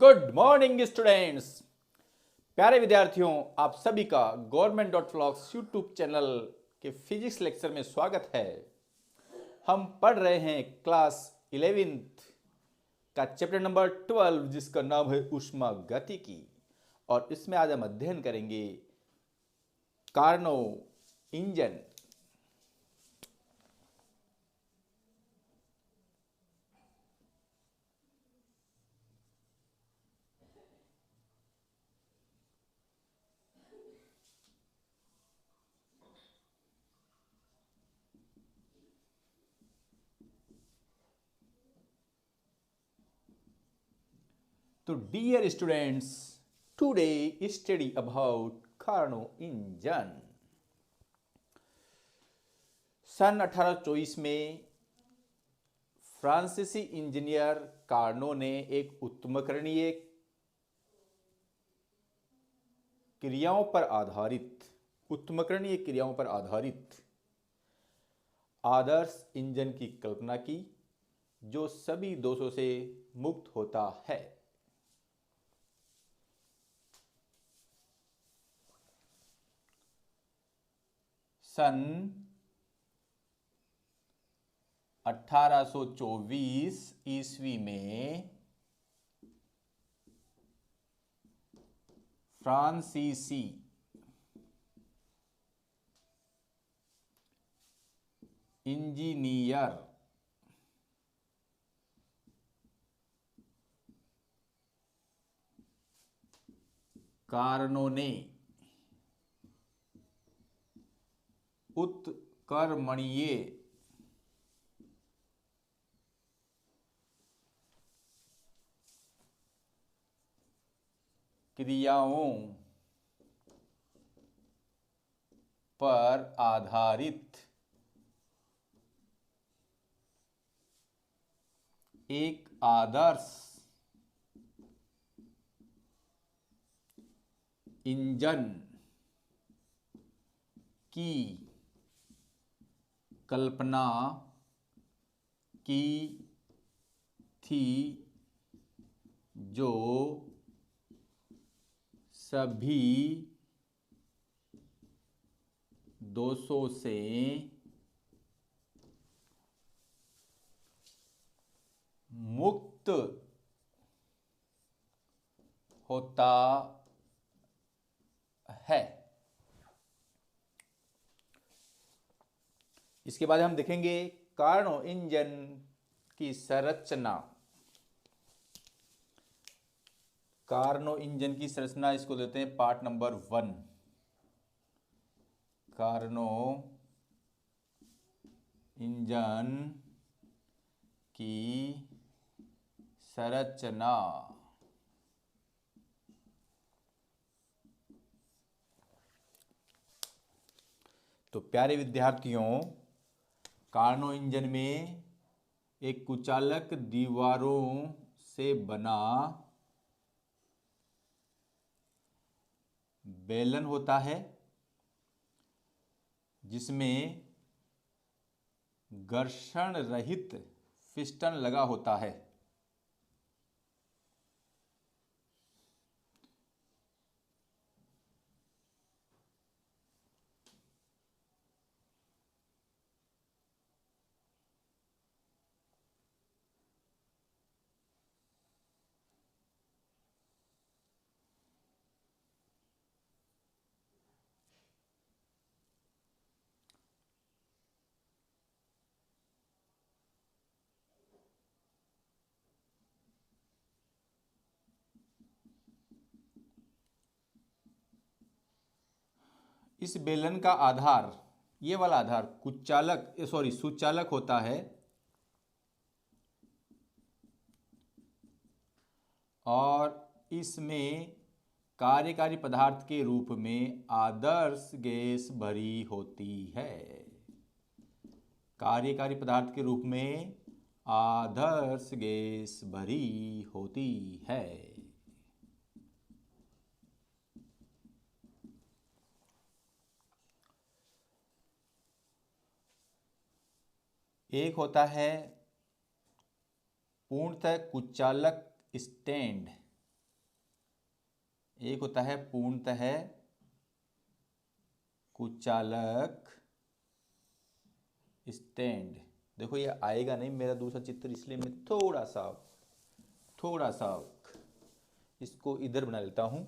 Good morning students. प्यारे विद्यार्थियों, आप सभी का government.vlogs यूट्यूब चैनल के फिजिक्स लेक्चर में स्वागत है। हम पढ़ रहे हैं क्लास 11th का चैप्टर नंबर 12 जिसका नाम है ऊष्मा गतिकी। और इसमें आज हम अध्ययन करेंगे कार्नो इंजन। तो dear students, today study about Carnot engine. सन 1824 में फ्रांसीसी इंजीनियर कार्नो ने एक उत्तमकरणीय क्रियाओं पर आधारित आदर्श इंजन की कल्पना की जो सभी दोषों से मुक्त होता है। सन 1824 ईस्वी में फ्रांसीसी इंजीनियर कार्नो ने उत्कर्मणीय क्रियाओं पर आधारित एक आदर्श इंजन की कल्पना की थी जो सभी दोषों से मुक्त होता है। इसके बाद हम देखेंगे कार्नो इंजन की संरचना। कार्नो इंजन की संरचना इसको देते हैं पार्ट नंबर 1। कार्नो इंजन की संरचना। तो प्यारे विद्यार्थियों, कार्नो इंजन में एक कुचालक दीवारों से बना बेलन होता है जिसमें घर्षण रहित पिस्टन लगा होता है। इस बेलन का आधार, ये वाला आधार सुचालक होता है और इसमें कार्यकारी पदार्थ के रूप में आदर्श गैस भरी होती है। कार्यकारी पदार्थ के रूप में आदर्श गैस भरी होती है। एक होता है पूर्णतः कुचालक स्टैंड एक होता है पूर्णतः कुचालक स्टैंड। देखो ये आएगा नहीं मेरा दूसरा चित्र, इसलिए मैं थोड़ा सा इसको इधर बना लेता हूं।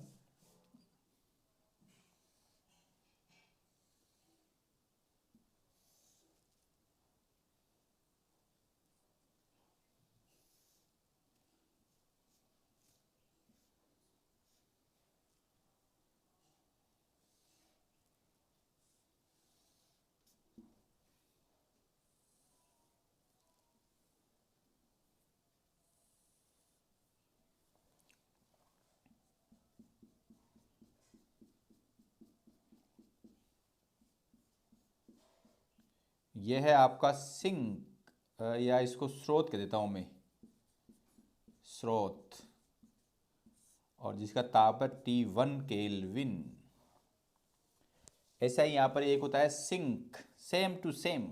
यह है आपका सिंक, या इसको स्रोत कह देता हूं मैं, स्रोत, और जिसका ताप है T1 केल्विन। ऐसा ही यहां पर एक होता है सिंक, सेम टू सेम।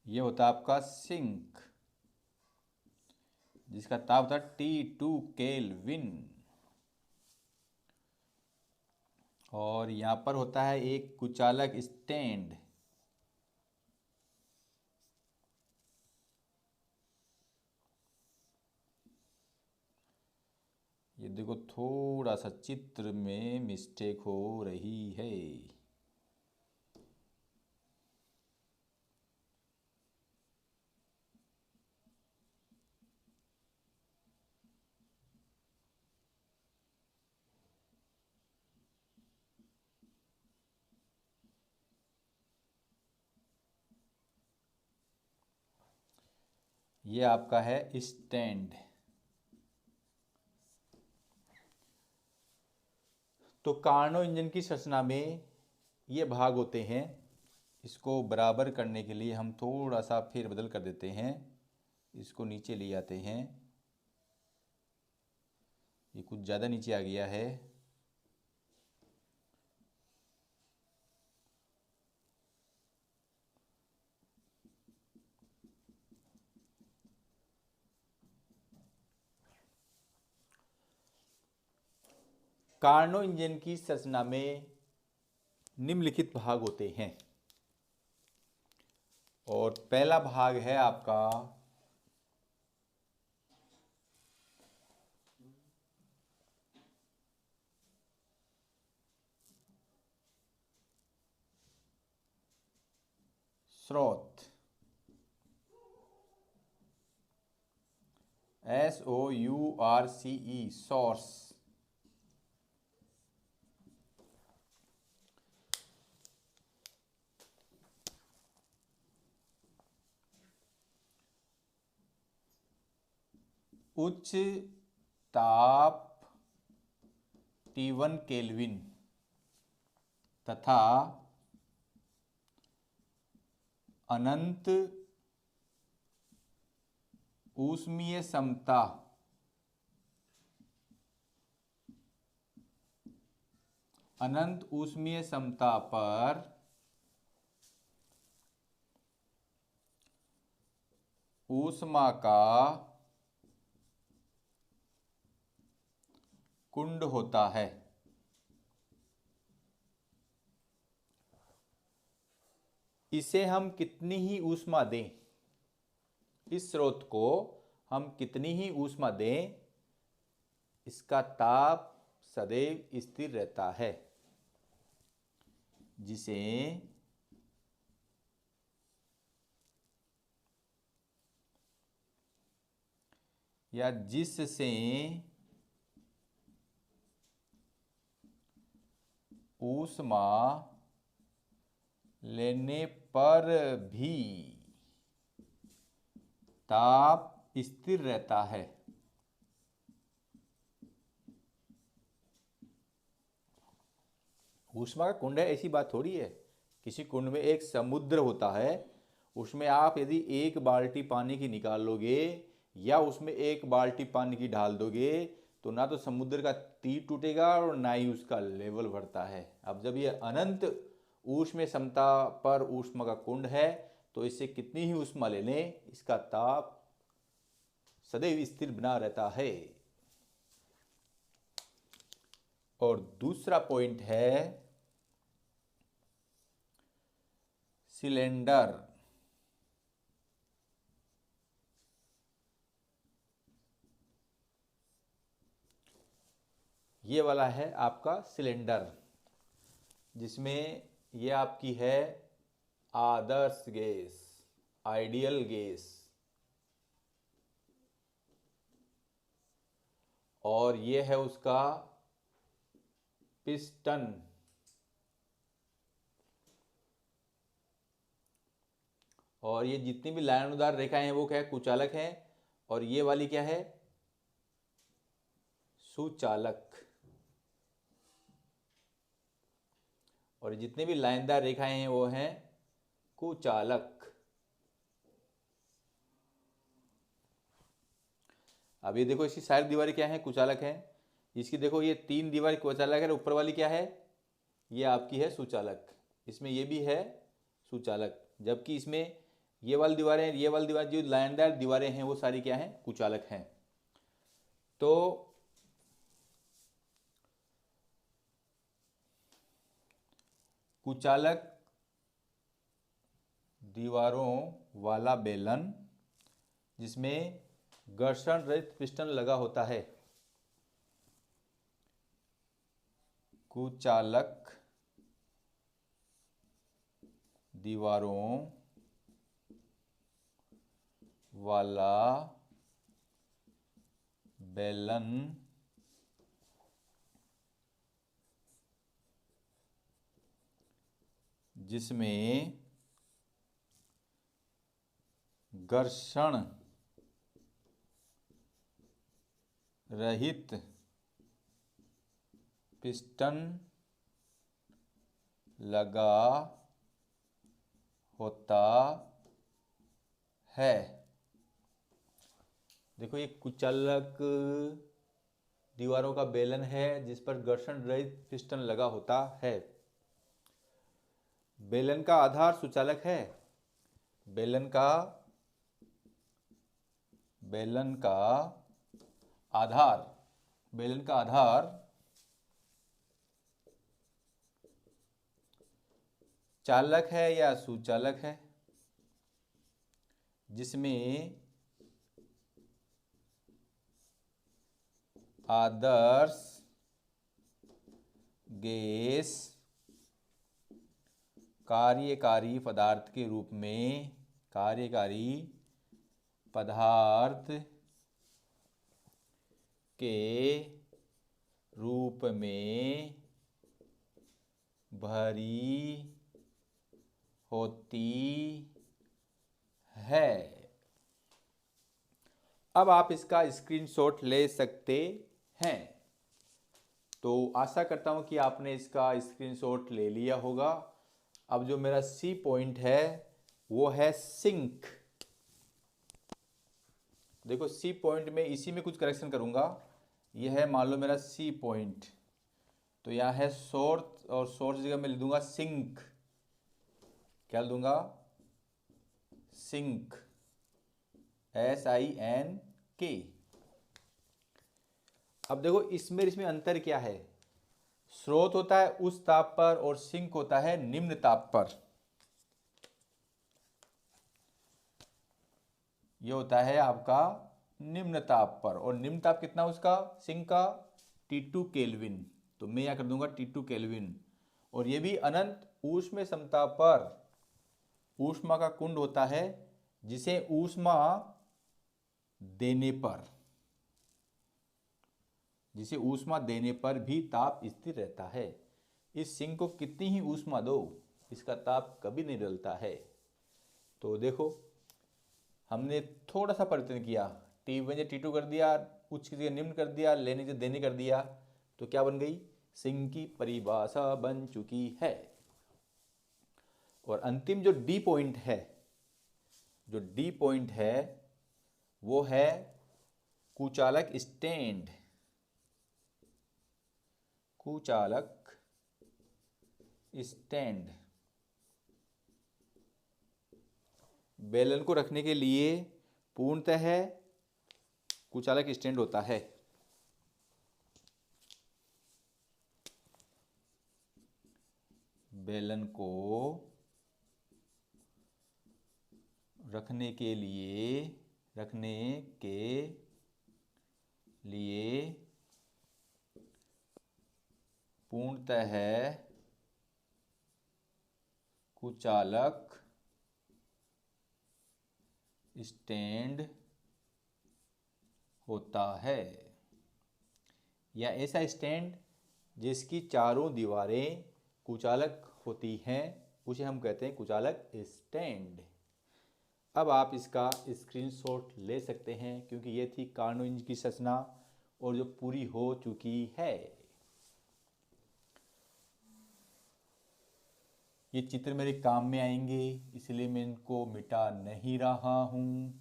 ये होता है आपका सिंक, जिसका ताप होता है T2 केल्विन। और यहां पर होता है एक कुचालक स्टैंड। ये देखो थोड़ा सा चित्र में मिस्टेक हो रही है। ये आपका है स्टैंड। तो कार्नो इंजन की संरचना में ये भाग होते हैं। इसको बराबर करने के लिए हम थोड़ा सा फेरबदल कर देते हैं, इसको नीचे ले आते हैं। ये कुछ ज़्यादा नीचे आ गया है। कार्नो इंजन की संरचना में निम्नलिखित भाग होते हैं, और पहला भाग है आपका स्रोत, SOURCE, सोर्स। उच्च ताप T1 केल्विन तथा अनंत ऊष्मीय समता पर ऊष्मा का कुंड होता है। इसे हम कितनी ही ऊष्मा दें, इस स्रोत को हम कितनी ही ऊष्मा दें, इसका ताप सदैव स्थिर रहता है, जिसे या जिससे ऊष्मा लेने पर भी ताप स्थिर रहता है। ऊष्मा का कुंड है ऐसी बात थोड़ी है। किसी कुंड में एक समुद्र होता है, उसमें आप यदि एक बाल्टी पानी की निकाल लोगे या उसमें एक बाल्टी पानी की डाल दोगे तो ना तो समुद्र का तीर टूटेगा और ना ही उसका लेवल बढ़ता है। अब जब ये अनंत ऊष्म समता पर ऊष्मा का कुंड है तो इससे कितनी ही ऊष्मा ले लें, इसका ताप सदैव स्थिर बना रहता है। और दूसरा पॉइंट है सिलेंडर। ये वाला है आपका सिलेंडर, जिसमें ये आपकी है आदर्श गैस, आइडियल गैस, और ये है उसका पिस्टन। और ये जितनी भी लाइनदार रेखाएं हैं वो क्या है, कुचालक हैं, और ये वाली क्या है, सुचालक। और जितने भी लाइनदार रेखाएं हैं वो हैं कुचालक। अब ये देखो इसकी सारी दीवारें क्या हैं, कुचालक हैं। इसकी देखो ये 3 दीवार कुचालक है, ऊपर वाली क्या है, ये आपकी है सुचालक। इसमें ये भी है सुचालक, जबकि इसमें ये वाली दीवारें, ये वाली दीवार, जो लाइनदार दीवारें हैं वो सारी क्या हैं, कुचालक हैं। तो कुचालक दीवारों वाला बेलन जिसमें घर्षण रहित पिस्टन लगा होता है, कुचालक दीवारों वाला बेलन जिसमें घर्षण रहित पिस्टन लगा होता है। देखो ये कुचालक दीवारों का बेलन है जिस पर घर्षण रहित पिस्टन लगा होता है। बेलन का आधार सुचालक है। बेलन का आधार चालक है या सुचालक है, जिसमें आदर्श गैस कार्यकारी पदार्थ के रूप में, कार्यकारी पदार्थ के रूप में भरी होती है। अब आप इसका स्क्रीनशॉट ले सकते हैं। तो आशा करता हूं कि आपने इसका स्क्रीनशॉट ले लिया होगा। अब जो मेरा सी पॉइंट है वो है सिंक। देखो सी पॉइंट में इसी में कुछ करेक्शन करूंगा। यह है मान लो मेरा सी पॉइंट, तो यहाँ है सोर्स, और सोर्स जगह मैं लिख दूंगा सिंक। क्या लिख दूंगा, सिंक, SINK। अब देखो इसमें अंतर क्या है, स्रोत होता है उच्च ताप पर और सिंक होता है निम्न ताप पर। ये होता है आपका निम्न ताप पर, और निम्न ताप कितना उसका, सिंक का, T2 केल्विन। तो मैं यहाँ कर दूंगा T2 केल्विन। और ये भी अनंत ऊष्म समता पर ऊष्मा का कुंड होता है, जिसे ऊष्मा देने पर भी ताप स्थिर रहता है। इस सिंक को कितनी ही ऊष्मा दो, इसका ताप कभी नहीं बदलता है। तो देखो हमने थोड़ा सा परिवर्तन किया, T1 से T2 कर दिया, उच्च की जगह निम्न कर दिया, लेने से देने कर दिया, तो क्या बन गई, सिंह की परिभाषा बन चुकी है। और अंतिम जो डी पॉइंट है वो है कुचालक स्टैंड। कुचालक स्टैंड बेलन को रखने के लिए पूर्णतः कुचालक स्टैंड होता है। बेलन को रखने के लिए पूर्णतः कुचालक स्टैंड होता है, या ऐसा स्टैंड जिसकी चारों दीवारें कुचालक होती हैं उसे हम कहते हैं कुचालक स्टैंड। अब आप इसका स्क्रीनशॉट ले सकते हैं क्योंकि ये थी कार्नो इंजन की संरचना और जो पूरी हो चुकी है। ये चित्र मेरे काम में आएंगे इसलिए मैं इनको मिटा नहीं रहा हूं।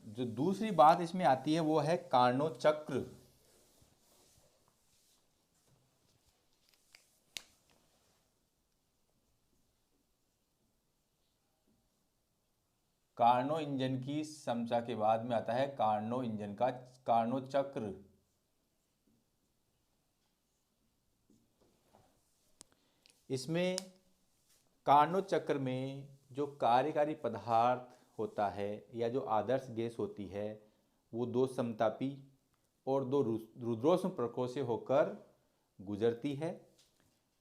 जो दूसरी बात इसमें आती है वो है कार्नो चक्र। कार्नो इंजन की समस्या के बाद में आता है कार्नो इंजन का कार्नो चक्र। इसमें कार्नो चक्र में जो कार्यकारी पदार्थ होता है या जो आदर्श गैस होती है वो दो समतापी और दो रुद्रोष्म प्रकोष्ठ से होकर गुजरती है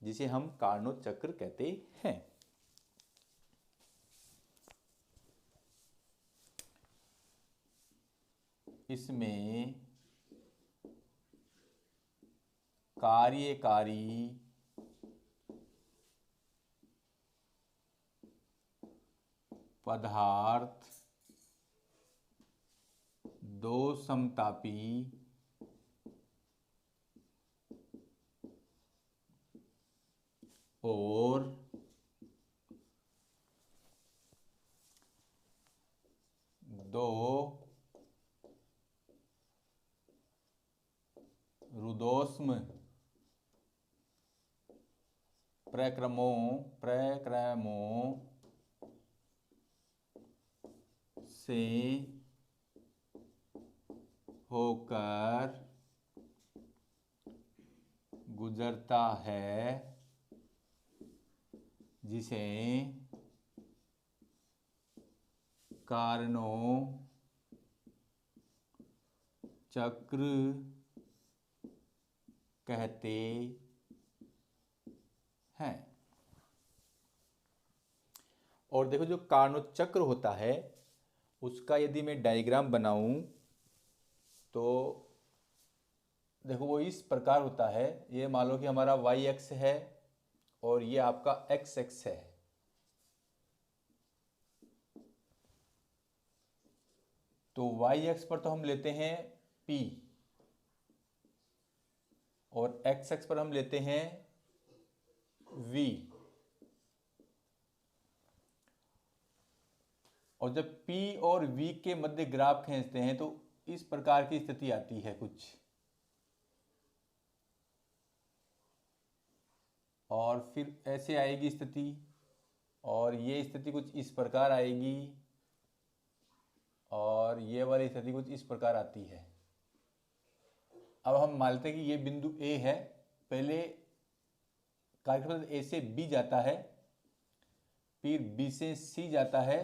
जिसे हम कार्नो चक्र कहते हैं। इसमें कार्यकारी पदार्थ दो समतापी और दो रुद्धोष्म प्रक्रमों से होकर गुजरता है जिसे कार्नो चक्र कहते हैं। और देखो जो कार्नो चक्र होता है उसका यदि मैं डायग्राम बनाऊं तो देखो वो इस प्रकार होता है। ये मान लो कि हमारा वाई एक्स है और ये आपका एक्स एक्स है। तो वाई एक्स पर तो हम लेते हैं P और एक्स एक्स पर हम लेते हैं V। और जब P और V के मध्य ग्राफ खींचते हैं तो इस प्रकार की स्थिति आती है कुछ, और फिर ऐसे आएगी स्थिति और ये स्थिति कुछ इस प्रकार आएगी और ये वाली स्थिति कुछ इस प्रकार आती है। अब हम मानते हैं कि ये बिंदु A है। पहले कार्यक्षेत्र A से B जाता है, फिर B से C जाता है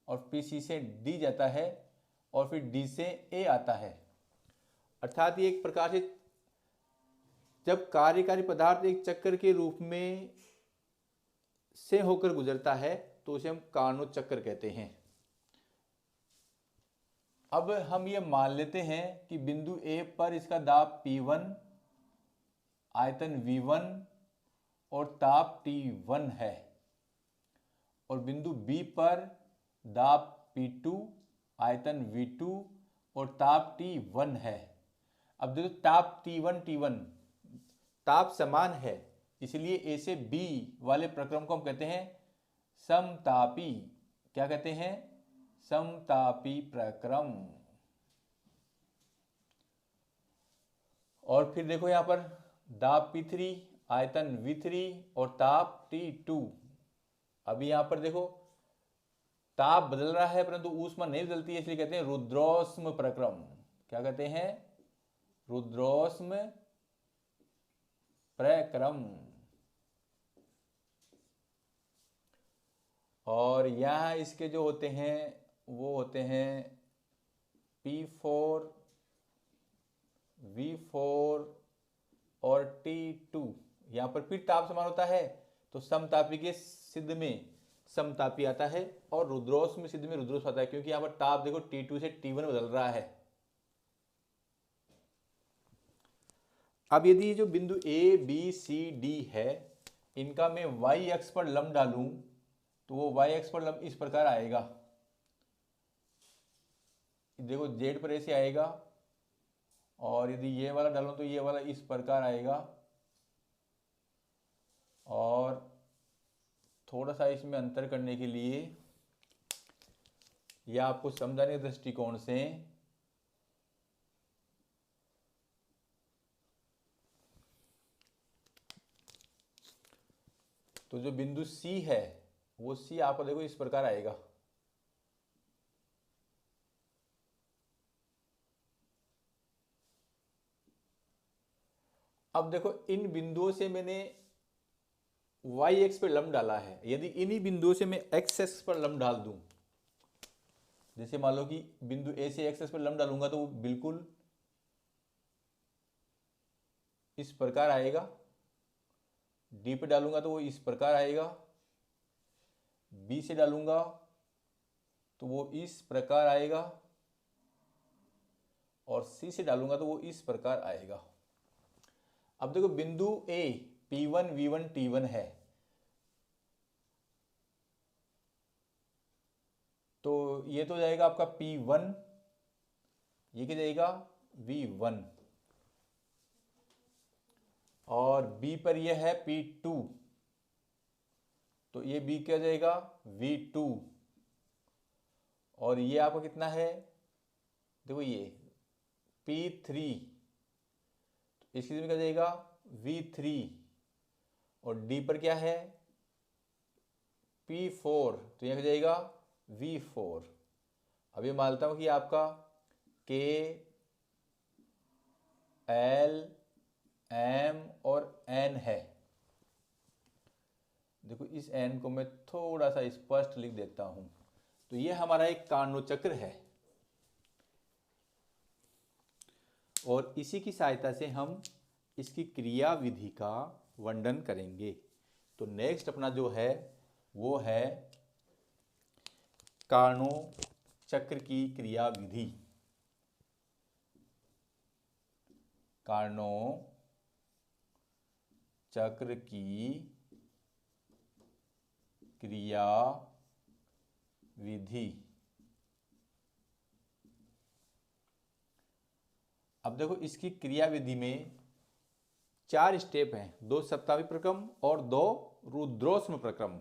और फिर C से D जाता है और फिर D से A आता है। अर्थात ये एक प्रकार से जब कार्यकारी पदार्थ एक चक्र के रूप में से होकर गुजरता है तो उसे हम कार्नो चक्र कहते हैं। अब हम ये मान लेते हैं कि बिंदु A पर इसका दाब P1, आयतन V1 और ताप T1 है और बिंदु बी पर दाब P2, आयतन V2 और ताप T1 है। अब देखो ताप T1 ताप समान है, इसलिए ए से बी वाले प्रक्रम को हम कहते हैं समतापी। क्या कहते हैं? समतापी प्रक्रम। और फिर देखो यहाँ पर दाब P3, आयतन V3 और ताप T2। अभी यहाँ पर देखो ताप बदल रहा है परंतु ऊष्मा नहीं बदलती है, इसलिए कहते हैं रुद्रोष्म प्रक्रम। क्या कहते हैं? रुद्रोष्म प्रक्रम। और यहाँ इसके जो होते हैं वो होते हैं P4, V4 और T2। यहाँ पर फिर ताप समान होता है तो समतापी के सिद्ध में समतापी आता है और रुद्रोष्म सिद्ध में रुद्रोष्म आता है, क्योंकि यहाँ पर ताप देखो T2 से T1 बदल रहा है। अब यदि ये जो बिंदु A, B, C, D है, इनका मैं y अक्ष पर लंब डालूं तो वो y अक्ष पर लंब इस प्रकार आएगा। देखो z पर ऐसे आएगा, और यदि ये वाला डालूं तो ये वाला इस प्रकार आएगा। और थोड़ा सा इसमें अंतर करने के लिए या आपको समझाने के दृष्टिकोण से तो जो बिंदु C है वो C आपको देखो इस प्रकार आएगा। अब देखो इन बिंदुओं से मैंने y एक्स पर लंब डाला है, यदि इन्हीं बिंदुओं से मैं x एक्स पर लंब डाल दूं, जैसे मान लो कि बिंदु A से x एक्स पर लंब डालूंगा तो वो बिल्कुल इस प्रकार आएगा। D पे डालूंगा तो वो इस प्रकार आएगा। B से डालूंगा तो वो इस प्रकार आएगा, और C से डालूंगा तो वो इस प्रकार आएगा। अब देखो बिंदु A P1, V1, T1 है, तो ये तो जाएगा आपका P1, ये क्या जाएगा? V1, और B पर यह है P2, तो ये B क्या जाएगा? V2, और ये आपका कितना है? देखो ये P3, तो इसकी जगह क्या जाएगा? V3, और D पर क्या है? P4, तो यह क्या जाएगा? V4। अब ये मानता हूं कि आपका K, L, M और N है। देखो इस N को मैं थोड़ा सा स्पष्ट लिख देता हूं। तो ये हमारा एक कार्नोट चक्र है, और इसी की सहायता से हम इसकी क्रिया विधि का वर्णन करेंगे। तो नेक्स्ट अपना जो है वो है कार्नोट चक्र की क्रिया विधि। कार्नोट चक्र की क्रिया विधि। अब देखो इसकी क्रिया विधि में 4 स्टेप हैं, 2 समतापी प्रक्रम और 2 रुद्रोष्म प्रक्रम।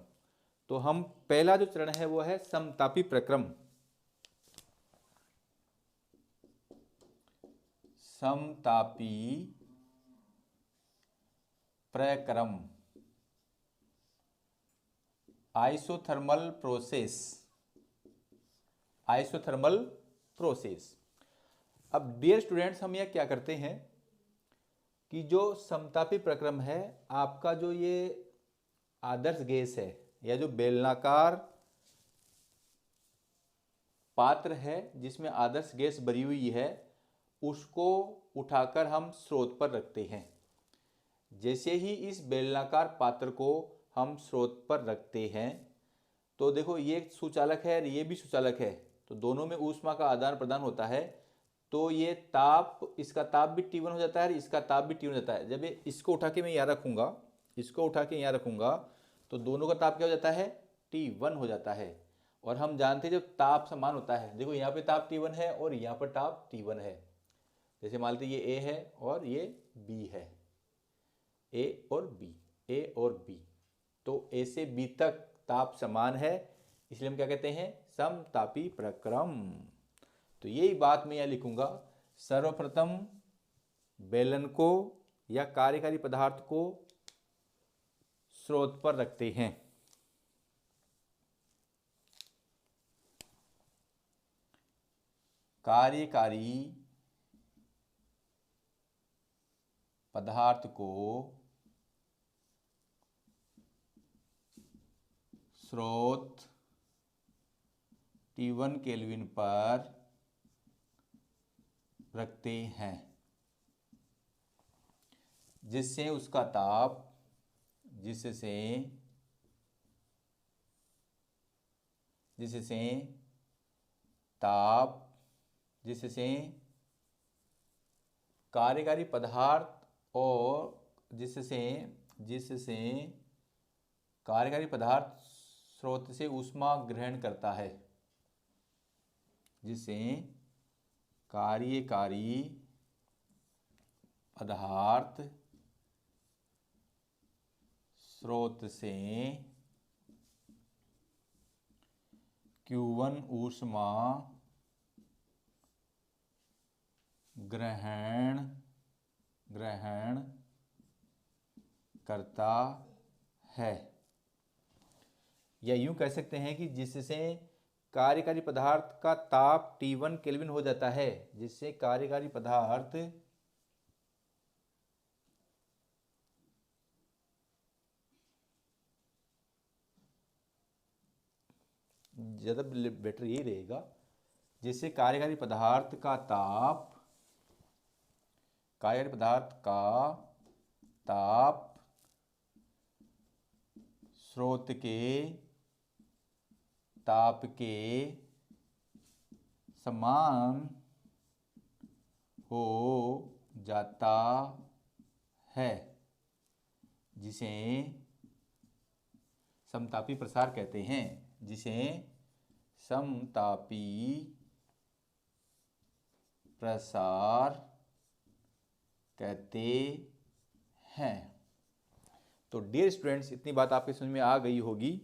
तो हम पहला जो चरण है वो है समतापी प्रक्रम। समतापी प्रक्रम, आइसोथर्मल प्रोसेस। Isothermal process. अब डियर स्टूडेंट्स, हम यह क्या करते हैं कि जो समतापी प्रक्रम है, आपका जो ये आदर्श गैस है या जो बेलनाकार पात्र है जिसमें आदर्श गैस भरी हुई है, उसको उठाकर हम स्रोत पर रखते हैं। जैसे ही इस बेलनाकार पात्र को हम स्रोत पर रखते हैं तो देखो ये सुचालक है और ये भी सुचालक है, तो दोनों में ऊष्मा का आदान प्रदान होता है। तो ये ताप, इसका ताप भी T1 हो जाता है और इसका ताप भी T1 हो जाता है। जब इसको उठा के मैं यहाँ रखूँगा, इसको उठा के यहाँ रखूँगा, तो दोनों का ताप क्या हो जाता है? T1 हो जाता है। और हम जानते हैं जब ताप समान होता है, देखो यहाँ पे ताप T1 है और यहाँ पर ताप T1 है। जैसे मान लेते ये A है और ये B है, A और B, A और B, तो A से B तक ताप समान है, इसलिए हम क्या कहते हैं, समतापी प्रक्रम। तो यही बात मैं यहाँ लिखूंगा। सर्वप्रथम बेलन को या कार्यकारी पदार्थ को स्रोत पर रखते हैं। कार्यकारी पदार्थ को स्रोत T1 केल्विन पर रखते हैं, जिससे उसका ताप जिससे कार्यकारी पदार्थ और जिससे कार्यकारी पदार्थ स्रोत से ऊष्मा ग्रहण करता है, जिससे कार्यकारी पदार्थ स्रोत से Q1 ऊष्मा ग्रहण करता है। या यूं कह सकते हैं कि जिससे कार्यकारी पदार्थ का ताप T1 केल्विन हो जाता है, जिससे कार्यकारी पदार्थ ज़्यादा बेटर यही रहेगा, जिससे कार्यकारी पदार्थ का ताप स्रोत के ताप के समान हो जाता है, जिसे समतापी प्रसार कहते हैं। जिसे समतापी प्रसार कहते हैं। तो डियर स्टूडेंट्स, इतनी बात आपके समझ में आ गई होगी।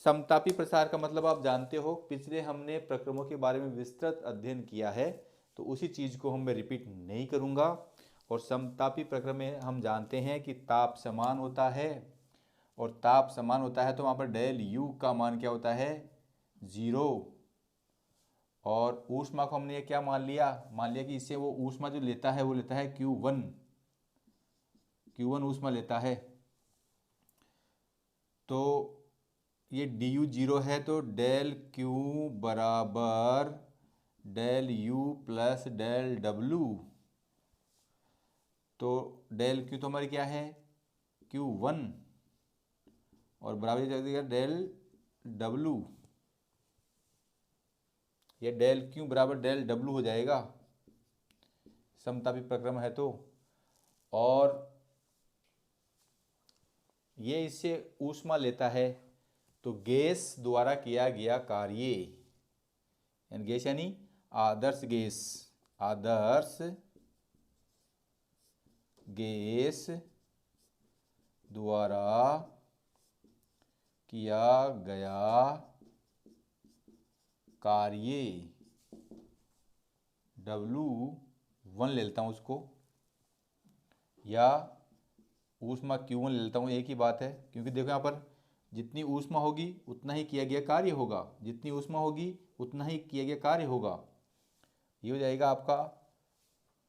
समतापी प्रसार का मतलब आप जानते हो, पिछले हमने प्रक्रमों के बारे में विस्तृत अध्ययन किया है, तो उसी चीज़ को मैं रिपीट नहीं करूँगा। और समतापी प्रक्रम में हम जानते हैं कि ताप समान होता है, और ताप समान होता है तो वहाँ पर डेल U का मान क्या होता है, 0। और ऊष्मा को हमने क्या मान लिया कि इससे वो ऊष्मा जो लेता है वो लेता है Q1 ऊष्मा लेता है। तो ये du 0 है, तो डेल Q बराबर del U plus del W। तो डेल Q तो हमारी क्या है, Q1, और बराबर डेल W, ये डेल Q बराबर डेल W हो जाएगा, समतापी प्रक्रम है तो। और ये इससे ऊष्मा लेता है, तो गैस द्वारा किया गया कार्य, गैस यानी आदर्श गैस द्वारा किया गया कार्य W1 ले लेता हूँ उसको, या ऊष्मा Q1 ले लेता हूँ, एक ही बात है। क्योंकि देखो यहाँ पर जितनी ऊष्मा होगी उतना ही किया गया कार्य होगा, जितनी ऊष्मा होगी उतना ही किया गया कार्य होगा। ये हो जाएगा आपका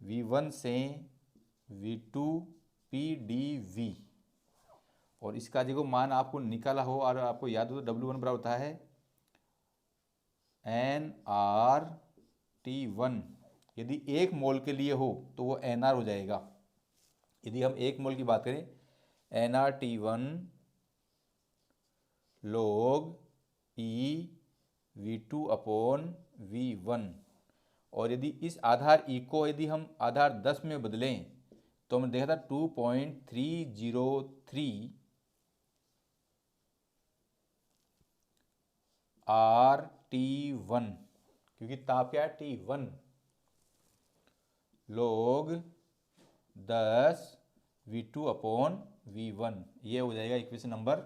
V1 से V2 PdV। और इसका देखो मान आपको निकाला हो और आपको याद हो तो W1 बराबर होता है nRT1। यदि 1 मोल के लिए हो तो वो nR हो जाएगा। यदि हम 1 मोल की बात करें, nRT1 log E V2 upon V1। और यदि इस आधार E को यदि हम आधार 10 में बदलें तो हमने देखा था 2.303 RT1, क्योंकि ताप क्या है T1, log 10 V2/V1, ये हो जाएगा इक्वेशन नंबर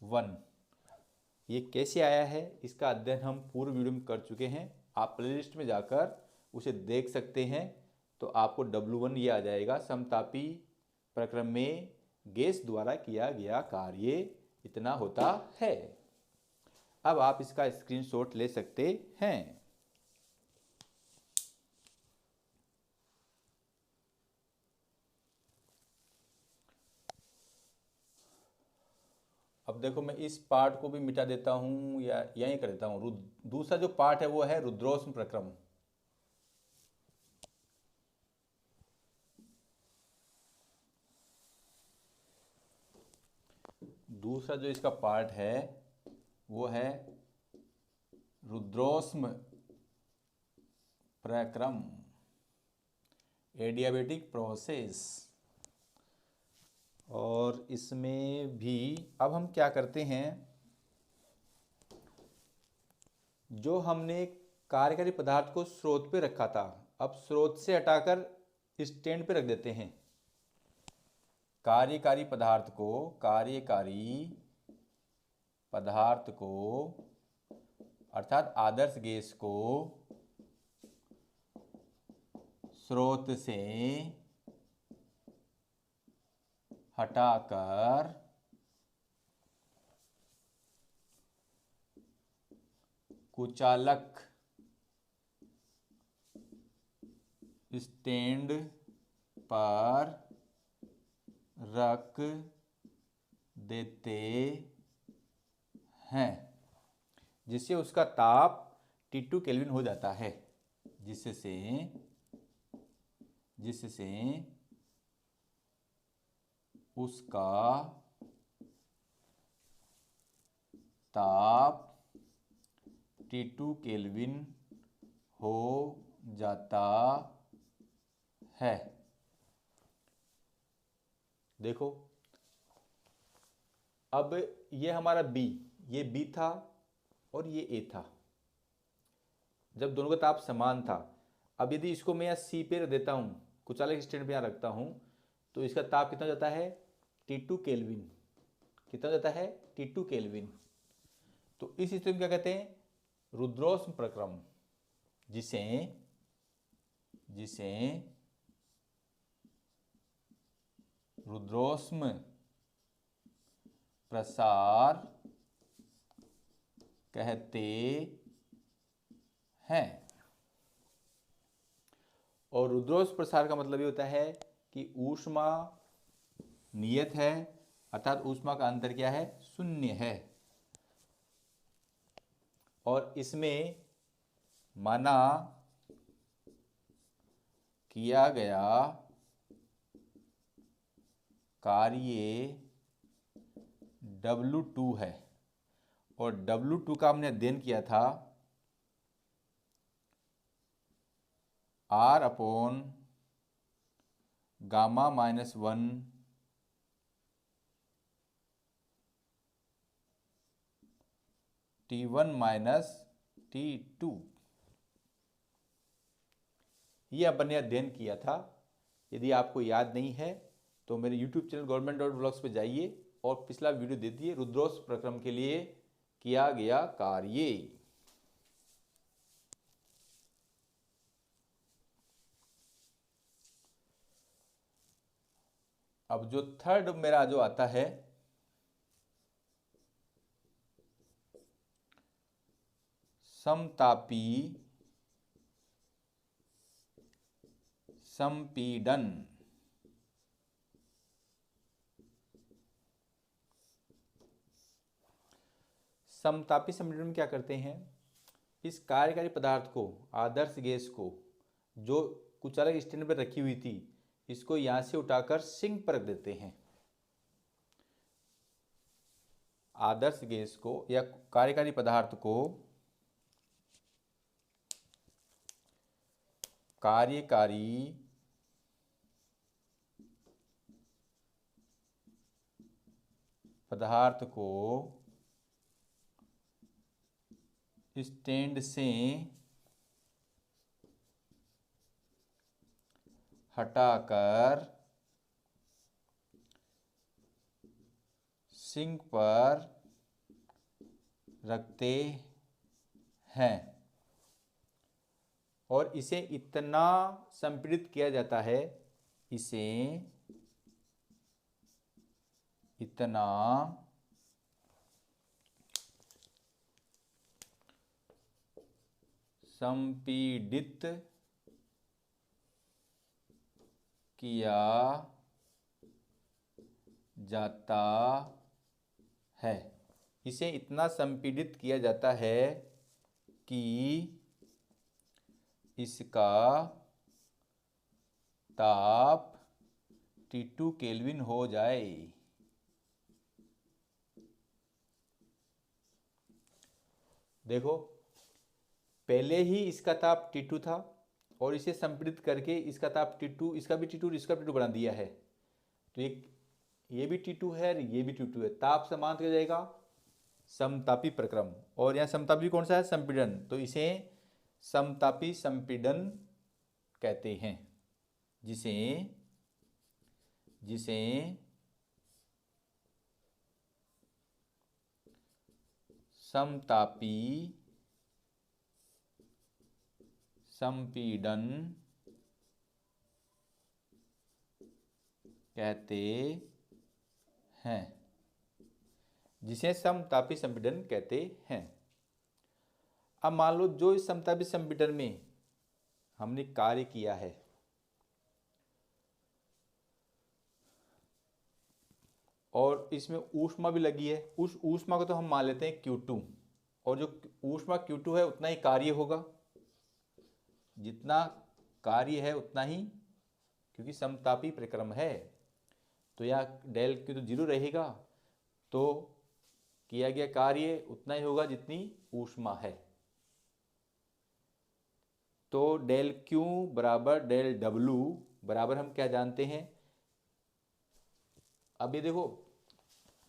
1। ये कैसे आया है इसका अध्ययन हम पूर्व वीडियो में कर चुके हैं, आप प्लेलिस्ट में जाकर उसे देख सकते हैं। तो आपको W1 ये आ जाएगा, समतापी प्रक्रम में गैस द्वारा किया गया कार्य इतना होता है। अब आप इसका स्क्रीनशॉट ले सकते हैं। अब देखो मैं इस पार्ट को भी मिटा देता हूं या यहीं कर देता हूं। दूसरा जो पार्ट है वो है रुद्रोष्म प्रक्रम। दूसरा जो इसका पार्ट है वो है रुद्रोष्म प्रक्रम, एडियाबेटिक प्रोसेस। और इसमें भी अब हम क्या करते हैं, जो हमने कार्यकारी पदार्थ को स्रोत पे रखा था, अब स्रोत से हटाकर स्टैंड पे रख देते हैं। कार्यकारी पदार्थ को अर्थात आदर्श गैस को स्रोत से हटाकर कुचालक स्टैंड पर रख देते हैं, जिससे उसका ताप T2 केल्विन हो जाता है, जिससे उसका ताप T2 केल्विन हो जाता है। देखो अब ये हमारा B, ये B था और ये A था, जब दोनों का ताप समान था। अब यदि इसको मैं यहाँ C पे रख देता हूँ, कुचालक स्टैंड पे यहाँ रखता हूँ, तो इसका ताप कितना हो जाता है T2 केल्विन। कितना हो जाता है T2 केल्विन। तो इस स्थिति में क्या कहते हैं, रुद्रोष्म प्रक्रम, जिसे रुद्रोष्म प्रसार कहते हैं। और रुद्रोष्म प्रसार का मतलब ये होता है कि ऊष्मा नियत है, अर्थात ऊष्मा का अंतर क्या है, शून्य है। और इसमें माना किया गया कार्य W2 है, और W2 का हमने अध्ययन किया था R/γ-1 T1 - T2, ये अपन ने अध्ययन किया था। यदि आपको याद नहीं है तो मेरे YouTube चैनल government.vlogs पे जाइए और पिछला वीडियो दे दिए, रुद्रोष्म प्रक्रम के लिए किया गया कार्य। अब जो थर्ड मेरा जो आता है, समतापी संपीड़न। समतापी संपीड़न में क्या करते हैं, इस कार्यकारी पदार्थ को, आदर्श गैस को, जो कुचालक स्टैंड पर रखी हुई थी, इसको यहां से उठाकर सिंक पर रख देते हैं। आदर्श गैस को या कार्यकारी पदार्थ को कार्यकारी पदार्थ को स्टैंड से हटाकर सिंक पर रखते हैं और इसे इतना संपीड़ित किया जाता है, इसे इतना संपीड़ित किया जाता है, इसे इतना संपीड़ित किया जाता है कि इसका ताप T2 केल्विन हो जाए। देखो, पहले ही इसका ताप T2 था और इसे संपीड़ित करके इसका ताप T2, इसका भी T2 इसका भी T2 बना दिया है। तो ये भी T2 है और ये भी T2 है। ताप समान हो जाएगा, समतापी प्रक्रम। और यहाँ समतापी कौन सा है? संपीड़न। तो इसे समतापी संपीड़न कहते हैं, जिसे जिसे समतापी संपीड़न कहते हैं, जिसे समतापी संपीड़न कहते हैं। अब मान लो जो इस समतापी संपीड़न में हमने कार्य किया है, और इसमें ऊष्मा भी लगी है, उस ऊष्मा को तो हम मान लेते हैं Q2, और जो ऊष्मा Q2 है उतना ही कार्य होगा, जितना कार्य है उतना ही, क्योंकि समतापी प्रक्रम है। तो यहाँ डेल Q तो 0 रहेगा, तो किया गया कार्य उतना ही होगा जितनी ऊष्मा है। तो डेल Q बराबर डेल W बराबर हम क्या जानते हैं? अब ये देखो,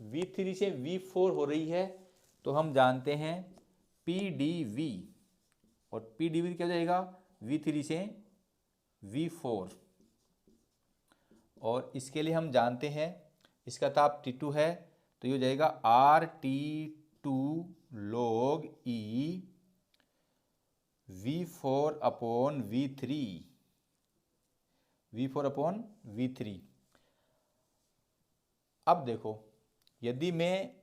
V3 से V4 हो रही है, तो हम जानते हैं PdV, और PdV क्या हो जाएगा? V3 से V4। और इसके लिए हम जानते हैं इसका ताप T2 है, तो ये हो जाएगा RT2 log E V4 upon V3, V4 upon V3। अब देखो, यदि मैं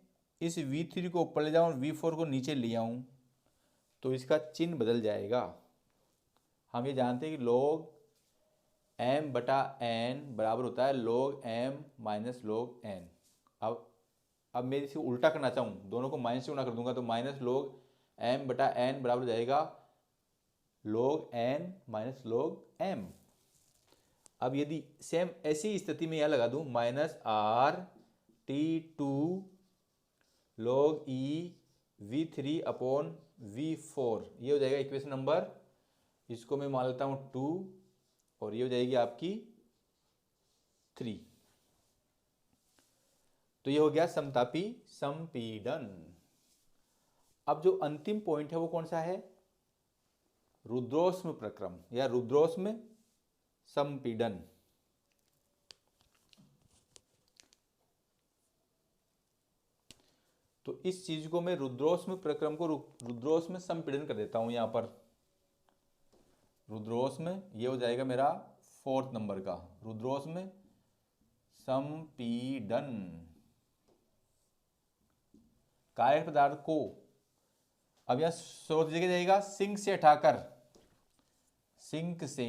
इस V3 को ऊपर ले जाऊं और V4 को नीचे ले आऊं, तो इसका चिन्ह बदल जाएगा। हम ये जानते हैं कि log m बटा n बराबर होता है log m minus log n। अब मैं इसे उल्टा करना चाहूँ, दोनों को माइनस से गुणा कर दूंगा, तो माइनस log m बटा n बराबर हो जाएगा log n minus log m। अब यदि सेम ऐसी स्थिति में यह लगा दूं, minus RT2 log E V3 upon V4, ये हो जाएगा इक्वेशन नंबर, इसको मैं मान लेता हूं 2, और ये हो जाएगी आपकी 3। तो ये हो गया समतापी संपीड़न। अब जो अंतिम पॉइंट है वो कौन सा है? रुद्रोष्म प्रक्रम या रुद्रोष्म संपीड़न। तो इस चीज को मैं रुद्रोष्म प्रक्रम को रुद्रोष्म संपीड़न कर देता हूं। यहां पर रुद्रोष्म, ये हो जाएगा मेरा 4th नंबर का, रुद्रोष्म संपीड़न। कार्य पदार्थ को अब यहां स्रोत जगह जाएगा, सिंक से हटाकर, सिंक से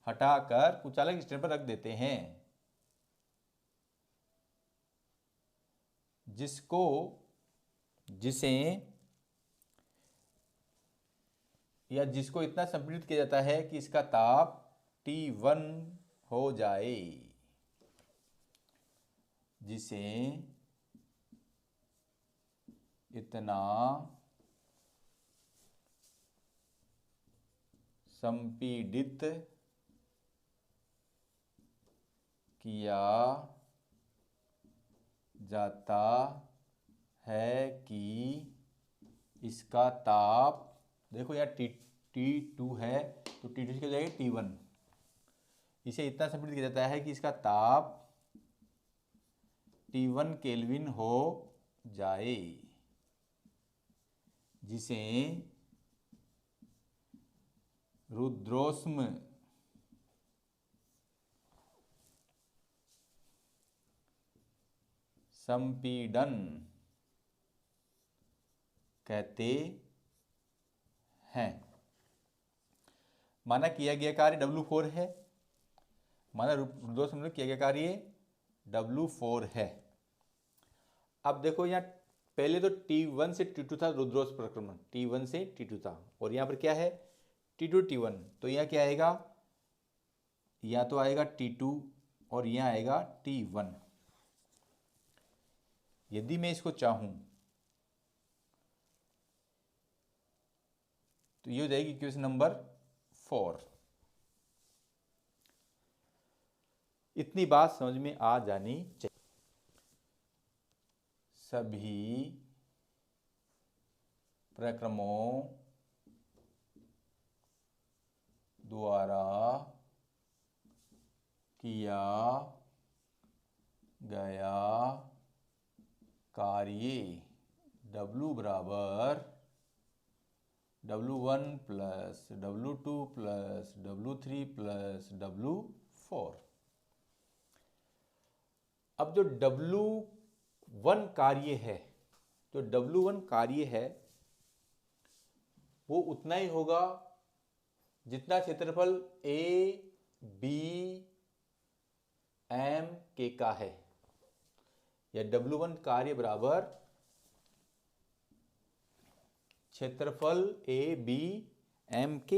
हटाकर कुछ अलग स्टैंड पर रख देते हैं, जिसको इतना संपीड़ित किया जाता है कि इसका ताप T1 हो जाए, जिसे इतना संपीड़ित किया जाता है कि इसका ताप, देखो यार T2 है तो T2 की हो जाएगी T1। इसे इतना सिंपल किया जाता है कि इसका ताप T1 केल्विन हो जाए, जिसे रुद्रोष्म संपीड़न कहते हैं। माना किया गया कार्य W4 है, माना रुद्रोष्म में किया गया कार्य W4 है। अब देखो यहाँ पहले तो T1 से T2 था रुद्रोष्म प्रक्रमण, T1 से T2 था, और यहाँ पर क्या है T2 T1, तो यहाँ क्या आएगा, या तो आएगा T2 और यहाँ आएगा T1। यदि मैं इसको चाहूं तो ये हो जाएगी इक्वेशन नंबर 4। इतनी बात समझ में आ जानी चाहिए। सभी प्रक्रमों द्वारा किया गया कार्य W बराबर W1 plus W2 plus W3 plus W4। अब जो W1 कार्य है, जो W1 कार्य है वो उतना ही होगा जितना क्षेत्रफल A B M K का है, या W1 कार्य बराबर क्षेत्रफल A B M K,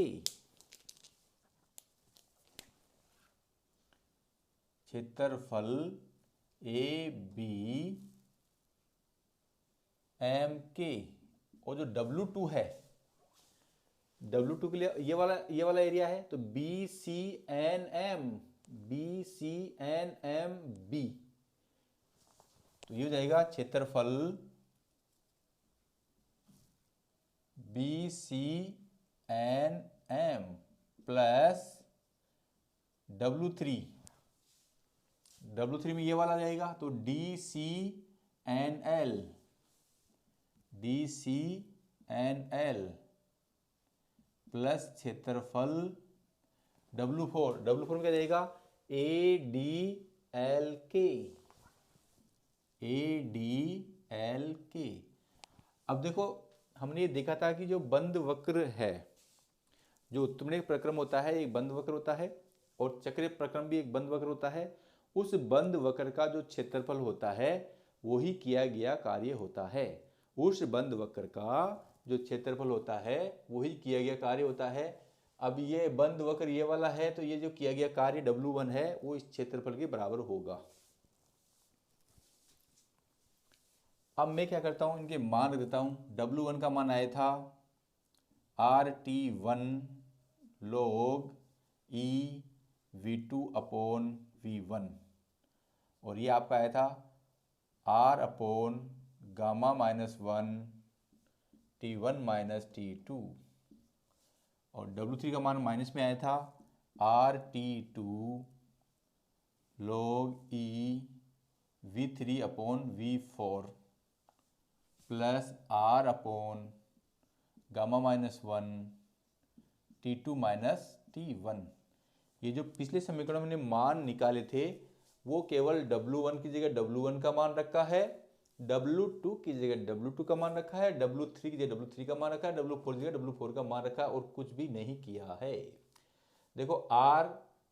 क्षेत्रफल A B M K, और जो W2 है, W2 के लिए ये वाला एरिया है, तो BCNM B, तो ये हो जाएगा क्षेत्रफल BCNM प्लस W3 में ये वाला जाएगा तो DCNL प्लस क्षेत्रफल W4 में क्या जाएगा ADLK। अब देखो हमने ये देखा था कि जो बंद वक्र है, जो उत्तमणिक प्रक्रम होता है एक बंद वक्र होता है, और चक्रीय प्रक्रम भी एक बंद वक्र होता है। उस बंद वक्र का जो क्षेत्रफल होता है वही किया गया कार्य होता है। उस बंद वक्र का जो क्षेत्रफल होता है वही किया गया कार्य होता है। अब ये बंद वक्र ये वाला है, तो ये जो किया गया कार्य W1 है वो इस क्षेत्रफल के बराबर होगा। अब मैं क्या करता हूं, इनके मान रख देता हूं। W1 का मान आया था RT1 log E V2 upon V1, और ये आपका आया था R upon gamma -1 T1 minus T2, और W3 का मान माइनस में आया था RT2 log E V3 upon V4 plus R upon gamma -1 T2 minus T1। ये जो पिछले समीकरण में हमने मान निकाले थे वो केवल W1 की जगह W1 का मान रखा है, W2 की जगह W2 का मान रखा है, W3 की जगह W3 का मान रखा है, W4 की जगह W4 का मान रखा है, और कुछ भी नहीं किया है। देखो R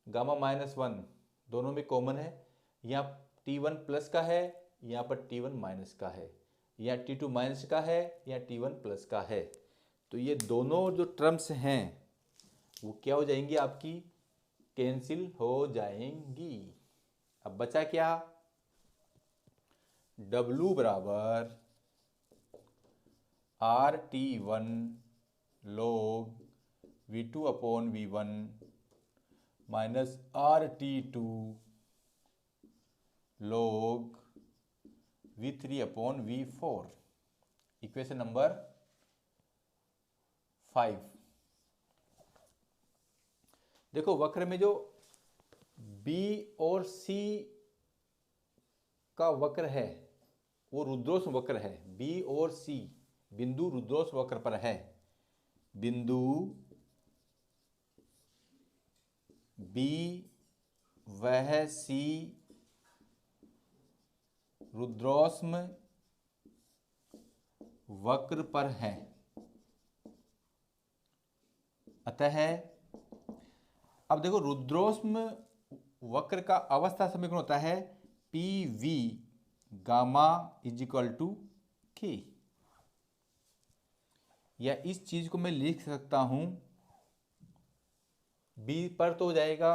गामा -1 दोनों में कॉमन है, यहाँ T1 प्लस का है, यहाँ पर T1 माइनस का है, यहाँ T2 माइनस का है, यहाँ T1 प्लस का है। तो ये दोनों जो टर्म्स हैं वो क्या हो जाएंगी, आपकी कैंसिल हो जाएंगी। अब बचा क्या, W बराबर RT1 log V2 upon V1 minus RT2 log V3 upon V4, equation number 5। देखो वक्र में जो B और C का वक्र है वो रुद्रोष्म वक्र है। B और C बिंदु रुद्रोष्म वक्र पर है। बिंदु B वह C रुद्रोष्म वक्र पर है। अतः अब देखो रुद्रोष्म वक्र का अवस्था समीकरण होता है PV gamma is equal to K। या इस चीज को मैं लिख सकता हूं, B पर तो हो जाएगा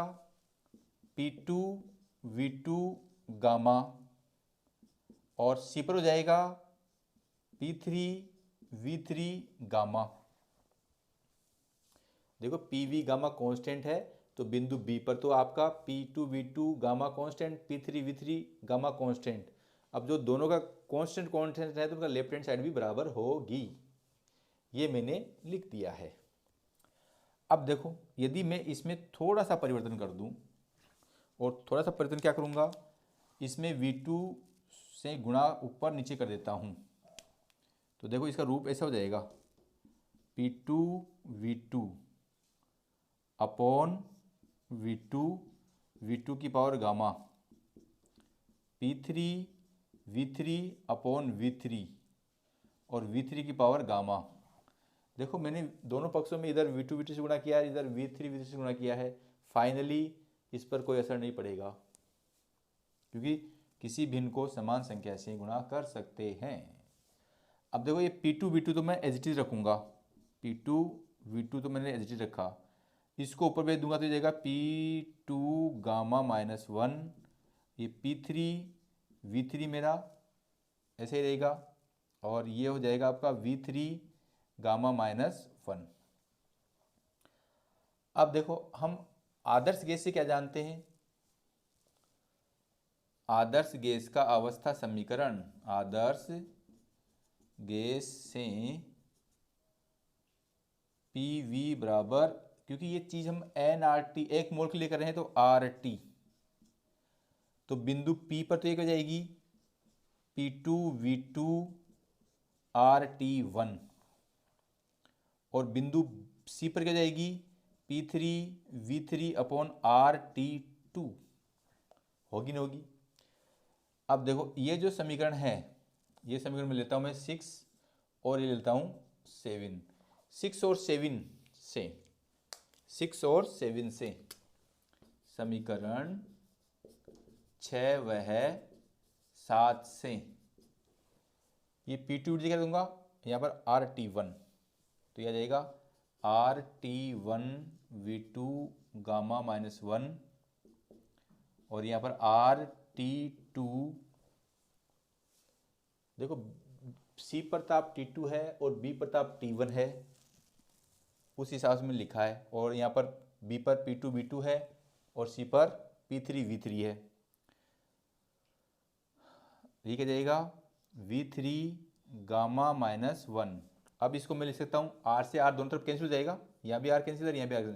P2 V2 गामा, और C पर हो जाएगा P3 V3 गामा। देखो PV गामा कांस्टेंट है तो बिंदु B पर तो आपका P2 V2 gamma constant, P3 V3 gamma constant. अब जो दोनों का कांस्टेंट कांस्टेंट है तो उनका लेफ्ट हैंड साइड भी बराबर होगी। ये मैंने लिख दिया है। अब देखो यदि मैं इसमें थोड़ा सा परिवर्तन कर दूं, और थोड़ा सा परिवर्तन क्या करूंगा, इसमें V2 से गुणा ऊपर नीचे कर देता हूं, तो देखो इसका रूप ऐसा हो जाएगा P2 V2 अपॉन V2 की power gamma, P3 V3 upon V3 और V3 की पावर गामा। देखो मैंने दोनों पक्षों में इधर V2 से गुणा किया है, इधर V3 से गुणा किया है। फाइनली इस पर कोई असर नहीं पड़ेगा क्योंकि किसी भिन्न को समान संख्या से गुणा कर सकते हैं। अब देखो ये P2 V2 तो मैं एज इट इज रखूंगा, P2 V2 तो मैंने एज इट इज रखा, इसको ऊपर भेज दूंगा तो जाएगा P2 गामा माइनस 1, ये P3 V3 मेरा ऐसे ही रहेगा, और ये हो जाएगा आपका V3 गामा माइनस 1। अब देखो हम आदर्श गैस से क्या जानते हैं, आदर्श गैस का अवस्था समीकरण, आदर्श गैस से PV बराबर, क्योंकि ये चीज हम nRT 1 मोल के लिए कर रहे हैं तो RT, तो बिंदु P पर तो एक हो जाएगी P2 V2 RT1, और बिंदु C पर क्या जाएगी P3 V3 अपॉन RT2। होगी ना होगी। अब देखो ये जो समीकरण है, ये समीकरण में लेता हूं मैं 6 और ये लेता हूं 7। 6 और 7 से, 6 और 7 से समीकरण 6 वह 7 से ये P2 जगह दूंगा यहाँ पर RT1, तो यह आ जाएगा RT1 V2 गामा माइनस 1, और यहाँ पर RT2, देखो C प्रताप T2 है और B प्रताप T1 है, उस हिसाब से मैंने लिखा है, और यहाँ पर B पर P2 V2 है और C पर P3 V3 है। ये क्या जाएगा V3 गामा माइनस 1। अब इसको मैं लिख सकता हूँ R से R दोनों तरफ कैंसिल हो जाएगा, यहाँ भी R कैंसिल है यहाँ भी R कैंसिल,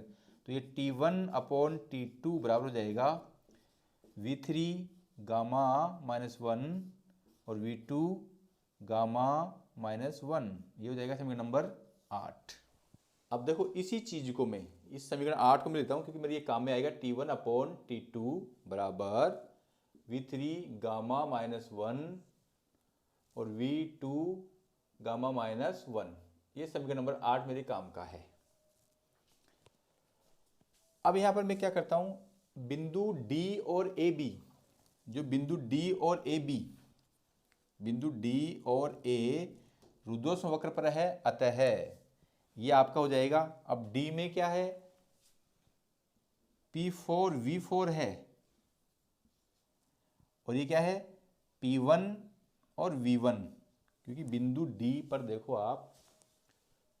तो ये T1 अपॉन T2 बराबर हो जाएगा V3 गामा माइनस 1 और V2 गामा माइनस 1। ये हो जाएगा समीकरण नंबर 8। अब देखो इसी चीज को मैं इस समीकरण 8 को मैं लेता हूँ क्योंकि मेरे ये काम में आएगा T1 अपॉन T2 बराबर V3 गामा माइनस 1 और V2 गामा माइनस 1। ये समीकरण नंबर 8 मेरे काम का है। अब यहां पर मैं क्या करता हूं, बिंदु D और AB, जो बिंदु D और AB, बिंदु D और A रुद्धोष्म वक्र पर है, अतः ये आपका हो जाएगा। अब D में क्या है, P4 V4 है, और ये क्या है P1 और V1, क्योंकि बिंदु D पर देखो आप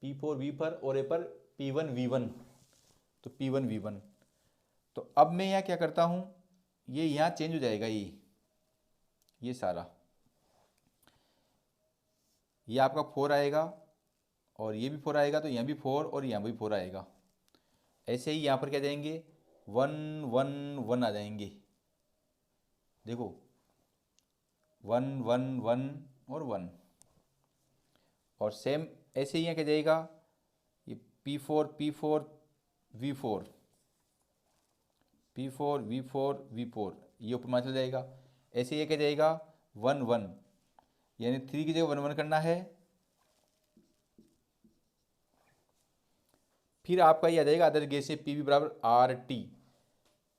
P4 V पर और A पर P1 V1, तो P1 V1। तो अब मैं यहाँ क्या करता हूँ, ये यहाँ चेंज हो जाएगा, ये सारा, ये आपका 4 आएगा और ये भी 4 आएगा, तो यहाँ भी 4 और यहाँ भी 4 आएगा। ऐसे ही यहाँ पर क्या जाएंगे, 1 1 1 आ जाएंगे। देखो 1 1 1 और 1। और सेम ऐसे ही यहाँ क्या जाएगा, ये P4 P4 V4 P4 V4 V4, ये ऊपर मान चल जाएगा। ऐसे ये क्या जाएगा 1 1, यानी 3 की जगह 1 1 करना है। फिर आपका ये आ जाएगा अदर गेस से पी वी बराबर आर टी।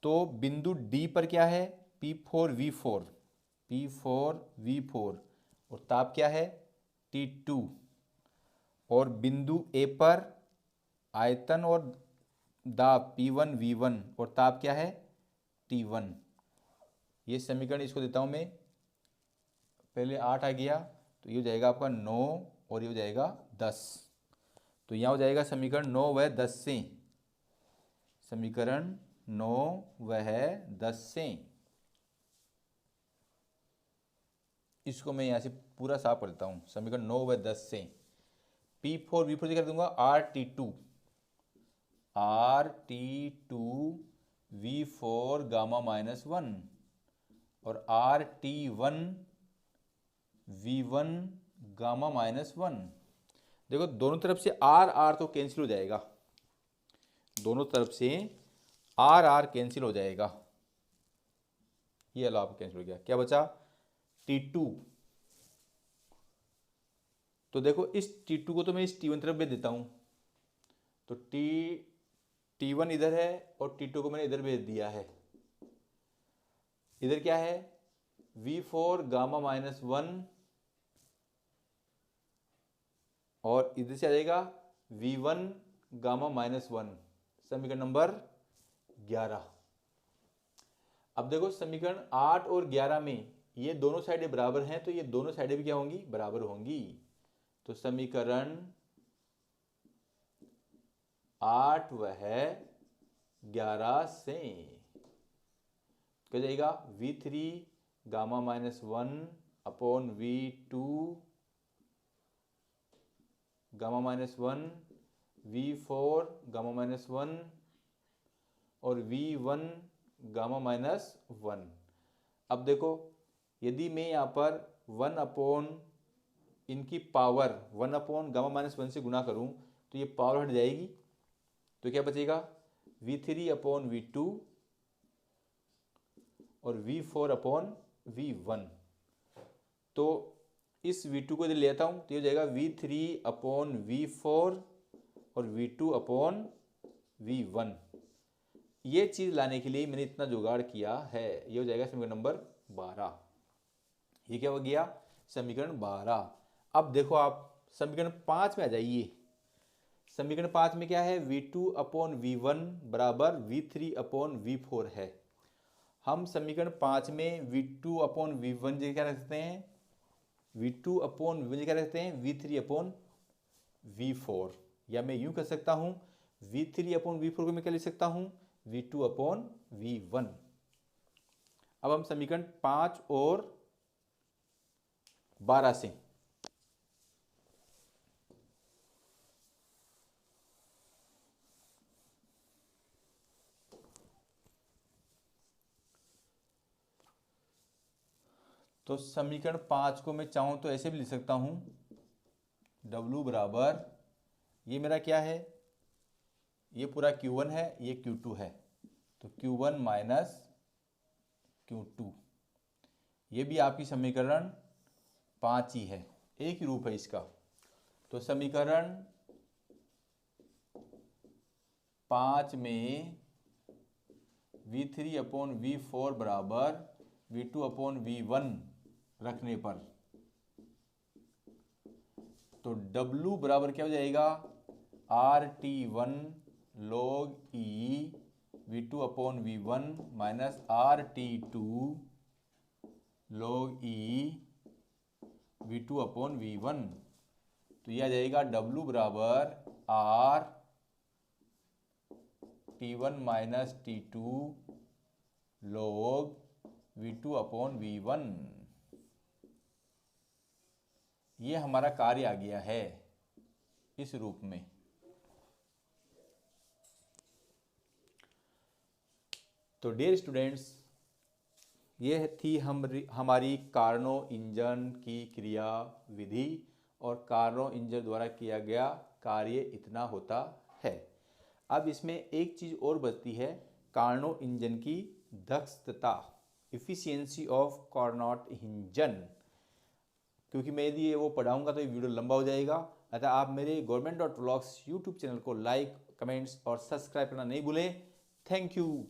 तो बिंदु डी पर क्या है, P4 V4 P4 V4 और ताप क्या है T2। और बिंदु ए पर आयतन और दाब P1 V1 और ताप क्या है T1। ये समीकरण इसको देता हूं मैं, पहले 8 आ गया, तो ये हो जाएगा आपका 9 और ये हो जाएगा 10। तो यहाँ हो जाएगा समीकरण 9 व 10 से, समीकरण 9 व 10 से। इसको मैं यहाँ से पूरा साफ कर देता हूँ, समीकरण 9 व 10 से P4 V4 कर दूंगा RT2 V4 गामा -1 और RT1 V1 गामा -1। देखो दोनों तरफ से R तो कैंसिल हो जाएगा, दोनों तरफ से R कैंसिल हो जाएगा। ये वाला आप कैंसिल हो गया, क्या बचा T2। तो देखो इस T2 को तो मैं इस T1 तरफ भेज देता हूं, तो T1 इधर है और T2 को मैंने इधर भेज दिया है। इधर क्या है V4 गामा -1 और इधर से आ जाएगा V1 गामा -1, समीकरण नंबर 11। अब देखो समीकरण 8 और 11 में ये दोनों साइडें बराबर हैं, तो ये दोनों साइडें भी क्या होंगी, बराबर होंगी। तो समीकरण 8 व 11 से क्या जाएगा V3 gamma -1 upon V2 gamma -1 V4 gamma -1 और V1 गामा -1। अब देखो यदि मैं यहाँ पर 1 अपॉन इनकी पावर 1 अपॉन गामा -1 से गुणा करूँ तो ये पावर हट जाएगी, तो क्या बचेगा V3 अपॉन V2 और V4 अपॉन V1। तो इस V2 को इधर ले आता हूँ तो ये हो जाएगा V3 अपॉन V4 और V2 अपॉन V1। ये चीज़ लाने के लिए मैंने इतना जुगाड़ किया है। ये हो जाएगा समीकरण नंबर 12। ये क्या हो गया समीकरण 12। अब देखो आप समीकरण 5 में आ जाइए। समीकरण 5 में क्या है V2 अपॉन V1 बराबर V3 अपॉन V4 है। हम समीकरण 5 में V2 अपॉन V1 जगह क्या रख सकते हैं, V2 अपॉन V1 क्या रखते हैं V3 अपॉन V4, या मैं यूं कर सकता हूं V3 अपॉन V4 को मैं क्या लिख सकता हूं V2 अपॉन V1। अब हम समीकरण 5 और 12 से तो समीकरण 5 को मैं चाहूं तो ऐसे भी लिख सकता हूं W बराबर ये मेरा क्या है, ये पूरा Q1 है, ये Q2 है, तो Q1 माइनस Q2। ये भी आपकी समीकरण 5 ही है, एक ही रूप है इसका। तो समीकरण 5 में V3 अपॉन V4 बराबर V2 अपॉन V1 रखने पर तो W बराबर क्या हो जाएगा RT1 log E V2 upon V1 minus RT2 log E V2 upon V1। तो यह आ जाएगा W बराबर R T1 minus T2 log V2 upon V1। ये हमारा कार्य आ गया है। इस रूप में। तो डियर स्टूडेंट्स, यह थी हमारी कार्नो इंजन की क्रिया विधि और कार्नो इंजन द्वारा किया गया कार्य इतना होता है। अब इसमें एक चीज़ और बचती है, कार्नो इंजन की दक्षता, इफिशियंसी ऑफ कार्नोट इंजन। क्योंकि मैं यदि ये वो पढ़ाऊंगा तो ये वीडियो लंबा हो जाएगा, अतः आप मेरे government.vlogs यूट्यूब चैनल को लाइक, कमेंट्स और सब्सक्राइब करना नहीं भूलें। Thank you.